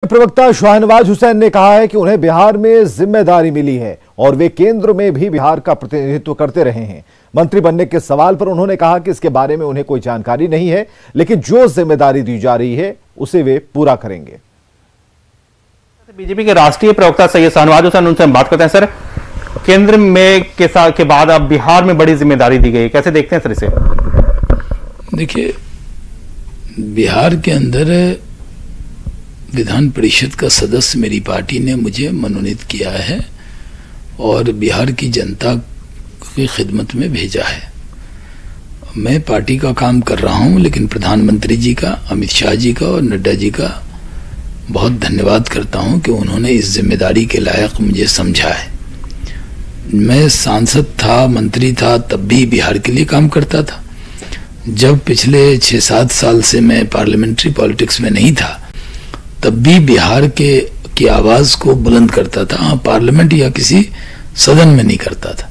प्रवक्ता शाहनवाज हुसैन ने कहा है कि उन्हें बिहार में जिम्मेदारी मिली है और वे केंद्र में भी बिहार का प्रतिनिधित्व करते रहे हैं। मंत्री बनने के सवाल पर उन्होंने कहा कि इसके बारे में उन्हें कोई जानकारी नहीं है, लेकिन जो जिम्मेदारी दी जा रही है उसे वे पूरा करेंगे। बीजेपी के राष्ट्रीय प्रवक्ता सैयद शाहनवाज हुसैन, उनसे हम बात करते हैं। सर, केंद्र में के बाद अब बिहार में बड़ी जिम्मेदारी दी गई, कैसे देखते हैं सर इसे? देखिए, बिहार के अंदर विधान परिषद का सदस्य मेरी पार्टी ने मुझे मनोनीत किया है और बिहार की जनता की खिदमत में भेजा है। मैं पार्टी का काम कर रहा हूं, लेकिन प्रधानमंत्री जी का, अमित शाह जी का और नड्डा जी का बहुत धन्यवाद करता हूं कि उन्होंने इस जिम्मेदारी के लायक मुझे समझा है। मैं सांसद था, मंत्री था, तब भी बिहार के लिए काम करता था। जब पिछले 6-7 साल से मैं पार्लियामेंट्री पॉलिटिक्स में नहीं था, तब भी बिहार की आवाज को बुलंद करता था, पार्लियामेंट या किसी सदन में नहीं करता था।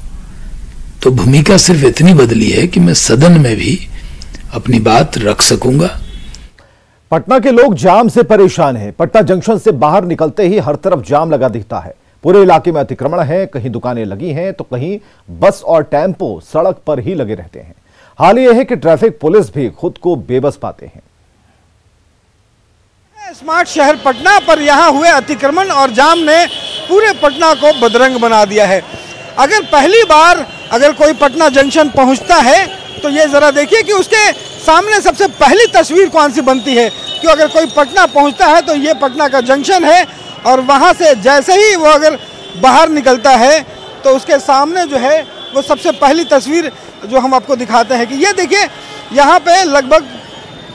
तो भूमिका सिर्फ इतनी बदली है कि मैं सदन में भी अपनी बात रख सकूंगा। पटना के लोग जाम से परेशान हैं। पटना जंक्शन से बाहर निकलते ही हर तरफ जाम लगा दिखता है। पूरे इलाके में अतिक्रमण है, कहीं दुकानें लगी हैं तो कहीं बस और टेम्पो सड़क पर ही लगे रहते हैं। हाल यह है कि ट्रैफिक पुलिस भी खुद को बेबस पाते हैं। स्मार्ट शहर पटना पर यहां हुए अतिक्रमण और जाम ने पूरे पटना को बदरंग बना दिया है। अगर पहली बार अगर कोई पटना जंक्शन पहुंचता है तो ये जरा देखिए कि उसके सामने सबसे पहली तस्वीर कौन सी बनती है। कि अगर कोई पटना पहुंचता है तो ये पटना का जंक्शन है और वहां से जैसे ही वो अगर बाहर निकलता है तो उसके सामने जो है वो सबसे पहली तस्वीर जो हम आपको दिखाते हैं कि ये देखिए, यहाँ पे लगभग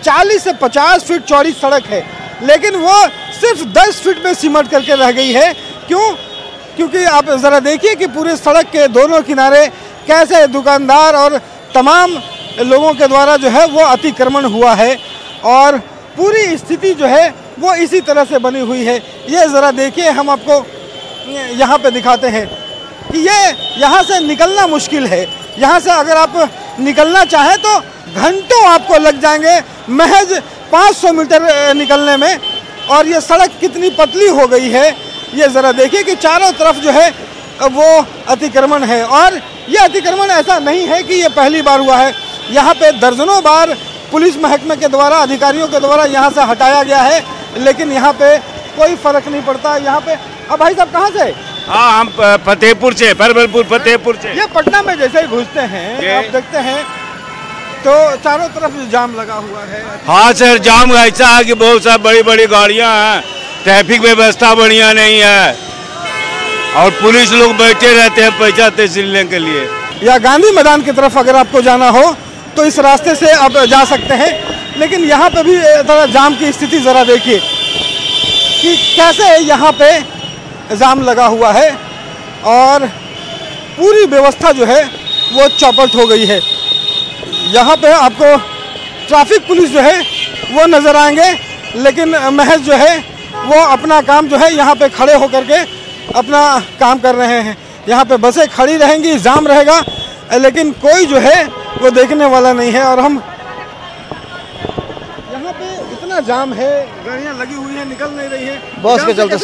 40 से 50 फीट चौड़ी सड़क है, लेकिन वो सिर्फ 10 फीट में सिमट करके रह गई है। क्यों? क्योंकि आप ज़रा देखिए कि पूरे सड़क के दोनों किनारे कैसे दुकानदार और तमाम लोगों के द्वारा जो है वो अतिक्रमण हुआ है और पूरी स्थिति जो है वो इसी तरह से बनी हुई है। ये ज़रा देखिए, हम आपको यहाँ पे दिखाते हैं कि ये यहाँ से निकलना मुश्किल है। यहाँ से अगर आप निकलना चाहें तो घंटों आपको लग जाएंगे महज 500 मीटर निकलने में। और ये सड़क कितनी पतली हो गई है, ये ज़रा देखिए कि चारों तरफ जो है वो अतिक्रमण है। और ये अतिक्रमण ऐसा नहीं है कि ये पहली बार हुआ है। यहाँ पे दर्जनों बार पुलिस महकमे के द्वारा, अधिकारियों के द्वारा यहाँ से हटाया गया है, लेकिन यहाँ पे कोई फर्क नहीं पड़ता। यहाँ पे अब भाई साहब कहाँ से? हाँ, हम फतेहपुर से, परवलपुर फतेहपुर से। ये पटना में जैसे ही घुसते हैं आप देखते हैं तो चारों तरफ जाम लगा हुआ है। हाँ सर, जाम ऐसा है कि बहुत सारी बड़ी बड़ी गाड़ियाँ हैं, ट्रैफिक व्यवस्था बढ़िया नहीं है और पुलिस लोग बैठे रहते हैं पैसा तहसीलने के लिए। या गांधी मैदान की तरफ अगर आपको जाना हो तो इस रास्ते से आप जा सकते हैं, लेकिन यहाँ पे भी थोड़ा जाम की स्थिति ज़रा देखिए कि कैसे यहाँ पे जाम लगा हुआ है और पूरी व्यवस्था जो है वो चौपट हो गई है। यहाँ पे आपको ट्रैफिक पुलिस जो है वो नज़र आएंगे, लेकिन महज जो है वो अपना काम जो है यहाँ पे खड़े होकर के अपना काम कर रहे हैं। यहाँ पे बसें खड़ी रहेंगी, जाम रहेगा, लेकिन कोई जो है वो देखने वाला नहीं है। और हम यहाँ पे इतना जाम है, गाड़ियाँ लगी हुई हैं, निकल नहीं रही है। बस के चलते,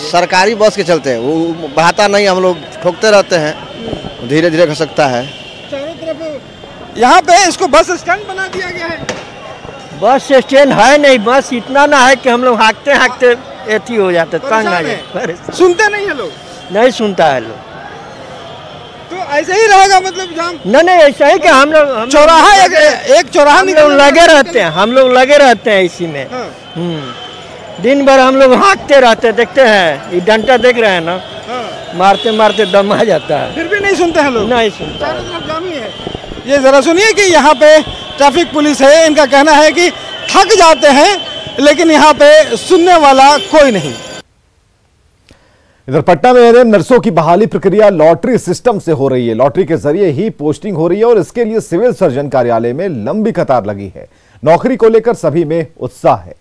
सरकारी बस के चलते वो बढ़ाता नहीं, हम लोग ठोकते रहते हैं, धीरे धीरे खसकता है। चारों तरफ यहाँ पे इसको बस स्टैंड बना दिया गया है। बस स्टैंड है नहीं, बस इतना ना है कि हम लोग हाँकते हाँकते एथी हो जाते, तंग आ जाते। सुनते नहीं है लोग, नहीं सुनता है लोग। तो ऐसे ही रहेगा मतलब जाम? नहीं, ऐसा ही कि हम लोग चौराहा एक चौराहा हम लोग लगे रहते हैं, हम लोग लगे रहते हैं इसी में। दिन भर हम लोग हाँकते रहते हैं। देखते हैं ये डंडा देख रहे हैं ना, मारते मारते दम आ जाता है, फिर भी नहीं सुनते हैं लोग। नहीं सुनते, चारों तरफ जाम ही है। ये जरा सुनिए कि यहाँ पे ट्रैफिक पुलिस है, इनका कहना है कि थक जाते हैं, लेकिन यहाँ पे सुनने वाला कोई नहीं। इधर पटना में एएनएम नर्सों की बहाली प्रक्रिया लॉटरी सिस्टम से हो रही है। लॉटरी के जरिए ही पोस्टिंग हो रही है और इसके लिए सिविल सर्जन कार्यालय में लंबी कतार लगी है। नौकरी को लेकर सभी में उत्साह है।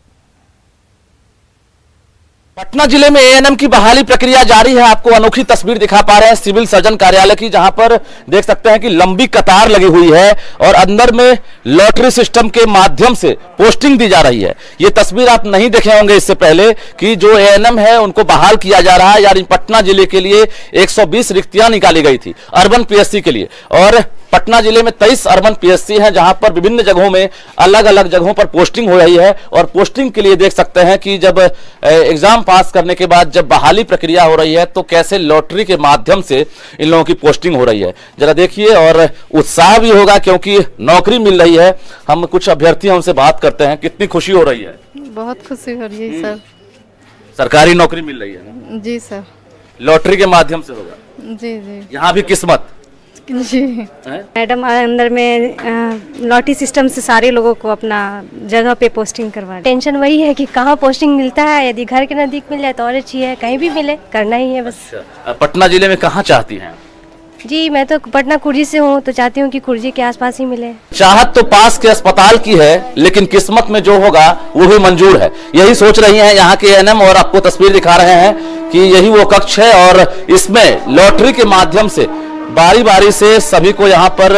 पटना जिले में एएनएम की बहाली प्रक्रिया जारी है। आपको अनोखी तस्वीर दिखा पा रहे हैं सिविल सर्जन कार्यालय की, जहां पर देख सकते हैं कि लंबी कतार लगी हुई है और अंदर में लॉटरी सिस्टम के माध्यम से पोस्टिंग दी जा रही है। ये तस्वीर आप नहीं देखे होंगे इससे पहले कि जो एएनएम है उनको बहाल किया जा रहा है। यानी पटना जिले के लिए 120 रिक्तियां निकाली गई थी अर्बन पीएससी के लिए, और पटना जिले में 23 अर्बन पीएससी हैं जहां पर विभिन्न जगहों में अलग अलग जगहों पर पोस्टिंग हो रही है। और पोस्टिंग के लिए देख सकते हैं कि जब एग्जाम पास करने के बाद जब बहाली प्रक्रिया हो रही है तो कैसे लॉटरी के माध्यम से इन लोगों की पोस्टिंग हो रही है। जरा देखिए, और उत्साह भी होगा क्योंकि नौकरी मिल रही है। हम कुछ अभ्यर्थियों उनसे बात करते हैं, कितनी खुशी हो रही है? बहुत खुशी हो रही है सर। सरकारी नौकरी मिल रही है ना? जी सर। लॉटरी के माध्यम से होगा? जी जी। यहाँ भी किस्मत जी। मैडम अंदर में लॉटरी सिस्टम से सारे लोगों को अपना जगह पे पोस्टिंग करवा। टेंशन वही है कि कहाँ पोस्टिंग मिलता है, यदि घर के नजदीक मिल जाए तो और अच्छी है, कहीं भी मिले करना ही है बस। पटना जिले में कहाँ चाहती हैं? जी मैं तो पटना कुर्जी से हूँ, तो चाहती हूँ कि कुर्जी के आसपास ही मिले। चाहत तो पास के अस्पताल की है, लेकिन किस्मत में जो होगा वो भी मंजूर है, यही सोच रही हैं यहाँ के एएनएम। और आपको तस्वीर दिखा रहे हैं कि यही वो कक्ष है और इसमें लॉटरी के माध्यम से बारी बारी से सभी को यहाँ पर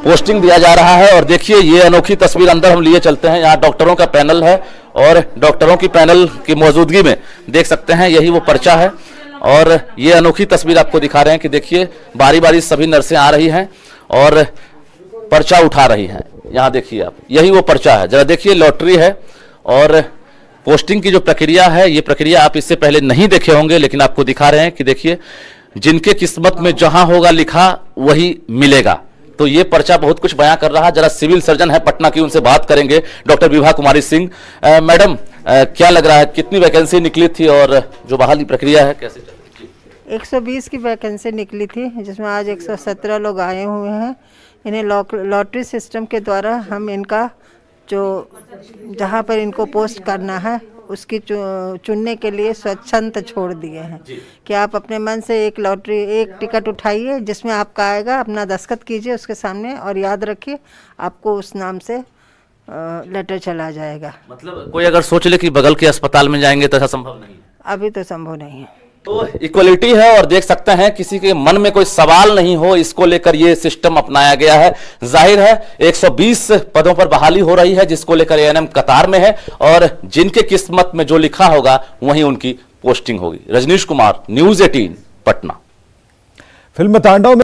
पोस्टिंग दिया जा रहा है। और देखिए ये अनोखी तस्वीर अंदर हम लिए चलते हैं। यहाँ डॉक्टरों का पैनल है और डॉक्टरों की पैनल की मौजूदगी में देख सकते हैं यही वो पर्चा है। और ये अनोखी तस्वीर आपको दिखा रहे हैं कि देखिए बारी बारी सभी नर्सें आ रही हैं और पर्चा उठा रही हैं। यहाँ देखिए आप, यही वो पर्चा है। जरा देखिए लॉटरी है और पोस्टिंग की जो प्रक्रिया है, ये प्रक्रिया आप इससे पहले नहीं देखे होंगे, लेकिन आपको दिखा रहे हैं कि देखिए जिनके किस्मत में जहां होगा लिखा वही मिलेगा। तो ये पर्चा बहुत कुछ बयां कर रहा है। जरा सिविल सर्जन है पटना की, उनसे बात करेंगे, डॉक्टर विभा कुमारी सिंह। मैडम क्या लग रहा है, कितनी वैकेंसी निकली थी और जो बहाली प्रक्रिया है कैसे चल रही है? 120 की वैकेंसी निकली थी, जिसमें आज 117 लोग आए हुए हैं। इन्हें लॉटरी सिस्टम के द्वारा हम इनका जो जहाँ पर इनको पोस्ट करना है उसकी चुनने के लिए स्वच्छंद छोड़ दिए हैं कि आप अपने मन से एक टिकट उठाइए, जिसमें आपका आएगा, अपना दस्तखत कीजिए उसके सामने और याद रखिए आपको उस नाम से लेटर चला जाएगा। मतलब कोई अगर सोच ले कि बगल के अस्पताल में जाएंगे तो ऐसा संभव नहीं है? अभी तो संभव नहीं है। तो इक्वलिटी है और देख सकते हैं किसी के मन में कोई सवाल नहीं हो, इसको लेकर ये सिस्टम अपनाया गया है। जाहिर है 120 पदों पर बहाली हो रही है, जिसको लेकर एएनएम कतार में है और जिनके किस्मत में जो लिखा होगा वहीं उनकी पोस्टिंग होगी। रजनीश कुमार, न्यूज़ 18 पटना। फिल्म तांडव में